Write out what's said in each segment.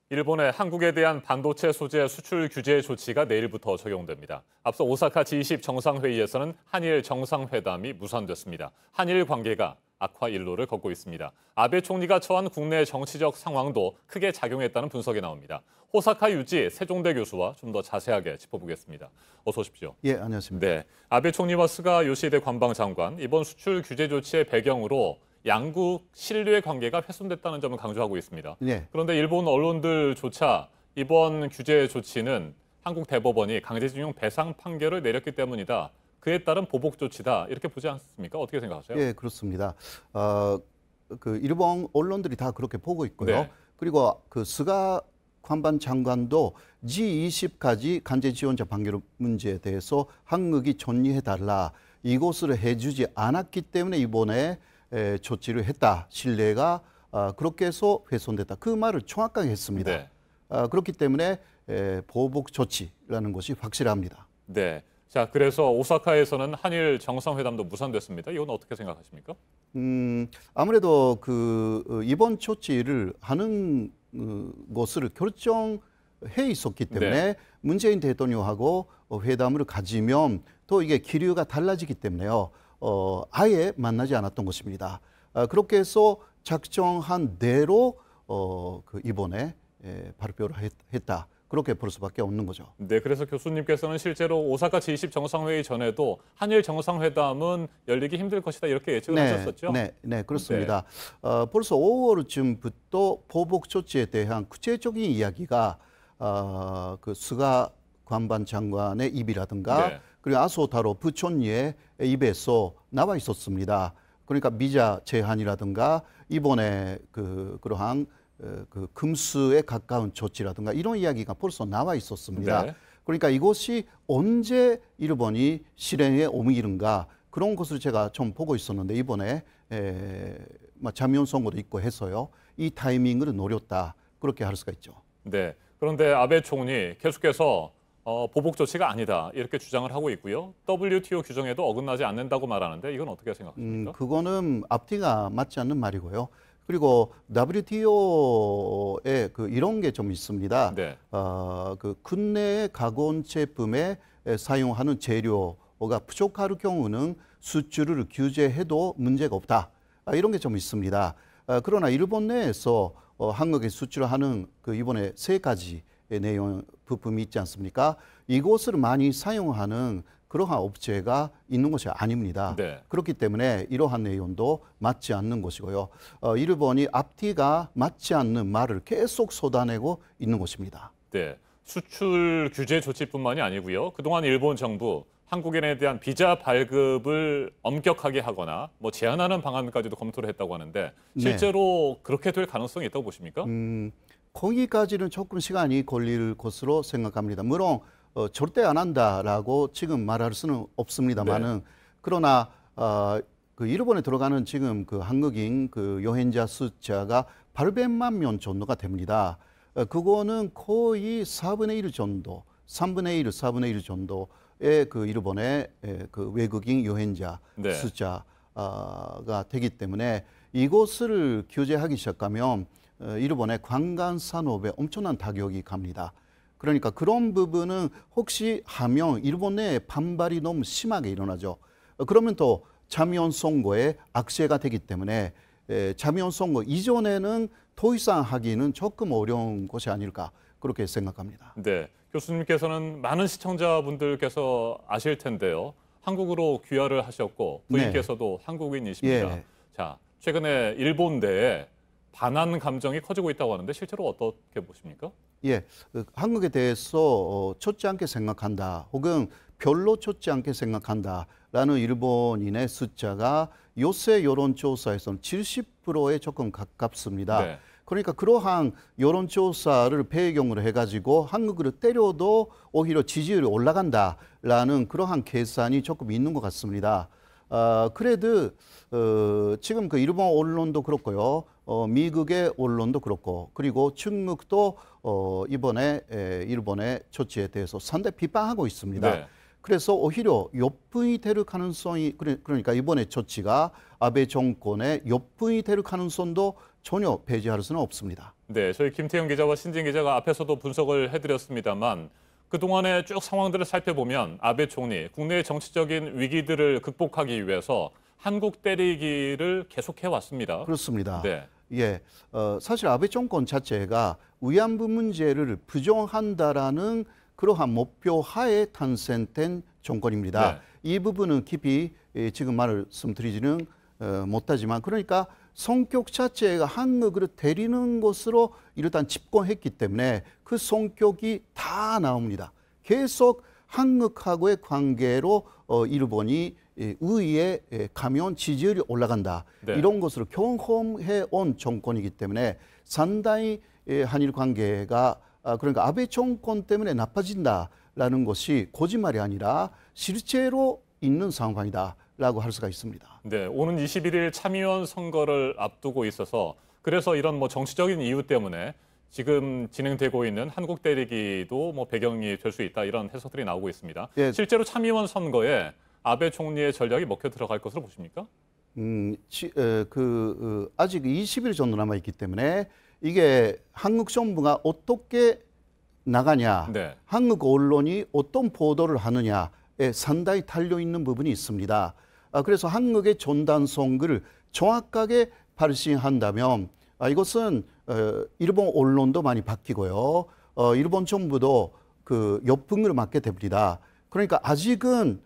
일본의 한국에 대한 반도체 소재 수출 규제 조치가 내일부터 적용됩니다. 앞서 오사카 G20 정상회의에서는 한일 정상회담이 무산됐습니다. 한일 관계가 악화 일로를 걷고 있습니다. 아베 총리가 처한 국내 정치적 상황도 크게 작용했다는 분석이 나옵니다. 호사카 유지 세종대 교수와 좀 더 자세하게 짚어보겠습니다. 어서 오십시오. 예, 안녕하십니까. 네, 아베 총리와 스가 요시히데 관방장관, 이번 수출 규제 조치의 배경으로 양국 신뢰 관계가 훼손됐다는 점을 강조하고 있습니다. 네. 그런데 일본 언론들조차 이번 규제 조치는 한국 대법원이 강제징용 배상 판결을 내렸기 때문이다. 그에 따른 보복 조치다. 이렇게 보지 않습니까? 어떻게 생각하세요? 예, 그렇습니다. 그 일본 언론들이 다 그렇게 보고 있고요. 네. 그리고 그 스가 관방 장관도 G20까지 강제 지원자 판결 문제에 대해서 한국이 존리해달라. 이것을 해주지 않았기 때문에 이번에 조치를 했다. 신뢰가 그렇게 해서 훼손됐다. 그 말을 정확하게 했습니다. 네. 그렇기 때문에 보복 조치라는 것이 확실합니다. 네. 자, 그래서 오사카에서는 한일 정상회담도 무산됐습니다. 이건 어떻게 생각하십니까? 아무래도 그 이번 조치를 하는 것을 결정해 있었기 때문에 네. 문재인 대통령하고 회담을 가지면 또 이게 기류가 달라지기 때문에요. 아예 만나지 않았던 것입니다. 그렇게 해서 작정한 대로 그 이번에 발표를 했다. 그렇게 볼 수밖에 없는 거죠. 네, 그래서 교수님께서는 실제로 오사카 G20 정상회의 전에도 한일 정상회담은 열리기 힘들 것이다 이렇게 예측을 하셨었죠? 네, 그렇습니다. 벌써 5월쯤부터 보복 조치에 대한 구체적인 이야기가 그 스가 관방 장관의 입이라든가 네. 그리고 아소타로 부총리의 입에서 나와 있었습니다. 그러니까 비자 제한이라든가 이번에 그러한 그 금수에 가까운 조치라든가 이런 이야기가 벌써 나와 있었습니다. 네. 그러니까 이것이 언제 일본이 실행에 옮기는가 그런 것을 제가 좀 보고 있었는데 이번에 자미원 선거도 있고 해서요. 이 타이밍을 노렸다. 그렇게 할 수가 있죠. 네. 그런데 아베 총리 계속해서 보복 조치가 아니다 이렇게 주장을 하고 있고요. WTO 규정에도 어긋나지 않는다고 말하는데 이건 어떻게 생각하십니까? 그거는 앞뒤가 맞지 않는 말이고요. 그리고 WTO에 이런 게 좀 있습니다. 네. 그 국내 가공 제품에 사용하는 재료가 부족할 경우는 수출을 규제해도 문제가 없다. 이런 게 좀 있습니다. 그러나 일본 내에서 한국에 수출하는 이번에 3가지 내용 부품이 있지 않습니까? 이것을 많이 사용하는 그러한 업체가 있는 것이 아닙니다. 네. 그렇기 때문에 이러한 내용도 맞지 않는 것이고요. 일본이 앞뒤가 맞지 않는 말을 계속 쏟아내고 있는 것입니다. 네. 수출 규제 조치뿐만이 아니고요. 그동안 일본 정부 한국인에 대한 비자 발급을 엄격하게 하거나 뭐 제한하는 방안까지도 검토를 했다고 하는데 실제로 그렇게 될 가능성이 있다고 보십니까? 거기까지는 조금 시간이 걸릴 것으로 생각합니다. 물론 절대 안 한다라고 지금 말할 수는 없습니다만은 그러나 그 일본에 들어가는 지금 그 한국인 그 여행자 숫자가 800만 명 정도가 됩니다. 그거는 거의 4분의 1 정도, 3분의 1, 4분의 1 정도의 그 일본의 그 외국인 여행자 숫자가 되기 때문에 이것을 규제하기 시작하면 일본의 관광 산업에 엄청난 타격이 갑니다. 그러니까 그런 부분은 혹시 하면 일본 내에 반발이 너무 심하게 일어나죠. 그러면 또 자미원 선거에 악재가 되기 때문에 자미원 선거 이전에는 더 이상 하기는 조금 어려운 것이 아닐까 그렇게 생각합니다. 네, 교수님께서는 많은 시청자분들께서 아실 텐데요. 한국으로 귀화를 하셨고 부인께서도 한국인이십니다. 예. 자, 최근에 일본 내에 반한 감정이 커지고 있다고 하는데 실제로 어떻게 보십니까? 예, 한국에 대해서 좋지 않게 생각한다 혹은 별로 좋지 않게 생각한다라는 일본인의 숫자가 요새 여론조사에서는 70%에 조금 가깝습니다. 네. 그러니까 그러한 여론조사를 배경으로 해가지고 한국을 때려도 오히려 지지율이 올라간다라는 그러한 계산이 조금 있는 것 같습니다. 그래도 지금 그 일본 언론도 그렇고요. 미국의 언론도 그렇고 그리고 중국도 이번에 일본의 조치에 대해서 상당히 비판하고 있습니다. 네. 그래서 오히려 역풍이 될 가능성이 그러니까 이번에 조치가 아베 정권의 역풍이 될 가능성도 전혀 배제할 수는 없습니다. 네, 저희 김태형 기자와 신진 기자가 앞에서도 분석을 해드렸습니다만 그동안의 쭉 상황들을 살펴보면 아베 총리, 국내의 정치적인 위기들을 극복하기 위해서 한국 때리기를 계속해왔습니다. 그렇습니다. 네. 예, 사실 아베 정권 자체가 위안부 문제를 부정한다라는 그러한 목표 하에 탄생된 정권입니다. 네. 이 부분은 깊이 지금 말씀드리지는 못하지만 그러니까 성격 자체가 한국을 때리는 것으로 일단 집권했기 때문에 그 성격이 다 나옵니다. 계속 한국하고의 관계로 일본이 의회에 가면 지지율이 올라간다. 네. 이런 것으로 경험해 온 정권이기 때문에 상당히 한일 관계가 그러니까 아베 정권 때문에 나빠진다라는 것이 거짓말이 아니라 실제로 있는 상황이다라고 할 수가 있습니다. 네, 오는 21일 참의원 선거를 앞두고 있어서 그래서 이런 정치적인 이유 때문에 지금 진행되고 있는 한국 때리기도 배경이 될 수 있다 이런 해석들이 나오고 있습니다. 예. 실제로 참의원 선거에 아베 총리의 전략이 먹혀 들어갈 것으로 보십니까? 아직 20일 정도 남아 있기 때문에 이게 한국 정부가 어떻게 나가냐, 네. 한국 언론이 어떤 보도를 하느냐에 상당히 달려 있는 부분이 있습니다. 그래서 한국의 전단 선거를 정확하게 발신한다면 이것은 일본 언론도 많이 바뀌고요. 일본 정부도 그 역풍을 맞게 됩니다. 그러니까 아직은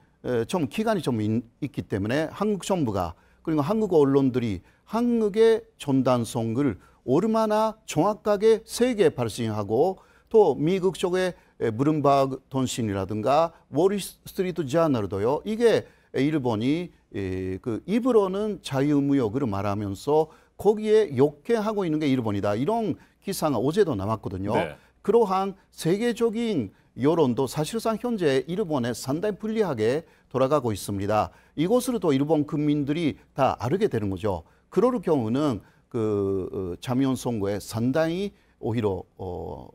좀 기간이 좀 있기 때문에 한국 정부가 그리고 한국 언론들이 한국의 전단 선거를 얼마나 정확하게 세계에 발신하고 또 미국 쪽의 블룸버그 통신이라든가 월스트리트 저널도요. 이게 일본이 그 입으로는 자유무역을 말하면서 거기에 욕해하고 있는 게 일본이다. 이런 기사가 어제도 남았거든요. 네. 그러한 세계적인 여론도 사실상 현재 일본에 상당히 불리하게 돌아가고 있습니다. 이것으로 또 일본 국민들이 다 알게 되는 거죠. 그럴 경우는 그 참의원 선거에 상당히 오히려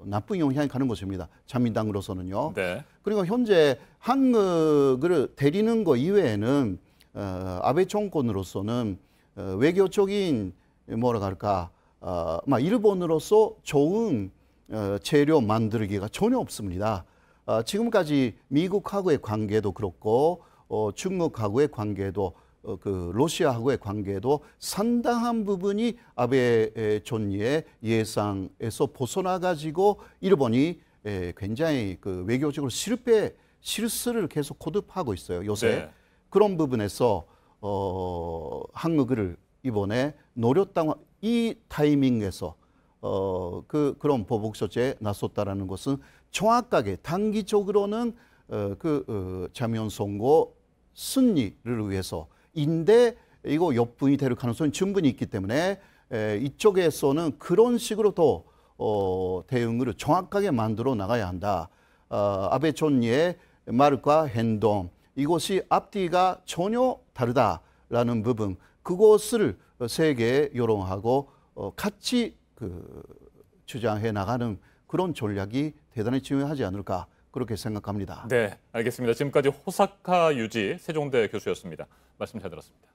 나쁜 영향이 가는 것입니다. 자민당으로서는요. 네. 그리고 현재 한국을 데리는 거 이외에는 아베 정권으로서는 외교적인 뭐라 할까 일본으로서 좋은 재료 만들기가 전혀 없습니다. 지금까지 미국하고의 관계도 그렇고 중국하고의 관계도 그 러시아하고의 관계도 상당한 부분이 아베 총리의 예상에서 벗어나 가지고 일본이 굉장히 그 외교적으로 실수를 계속 거듭하고 있어요. 요새 네. 그런 부분에서 한국을 이번에 노렸다고 이 타이밍에서 그런 보복 조치에 나섰다라는 것은 정확하게 단기적으로는 참여연 선거 승리를 위해서 인데 이거 역분이 될 가능성이 충분히 있기 때문에 이쪽에서는 그런 식으로 또 대응을 정확하게 만들어 나가야 한다. 아베 총리의 말과 행동 이것이 앞뒤가 전혀 다르다라는 부분 그것을 세계 여론하고 같이 주장해 나가는 그런 전략이 대단히 중요하지 않을까 그렇게 생각합니다. 네, 알겠습니다. 지금까지 호사카 유지 세종대 교수였습니다. 말씀 잘 들었습니다.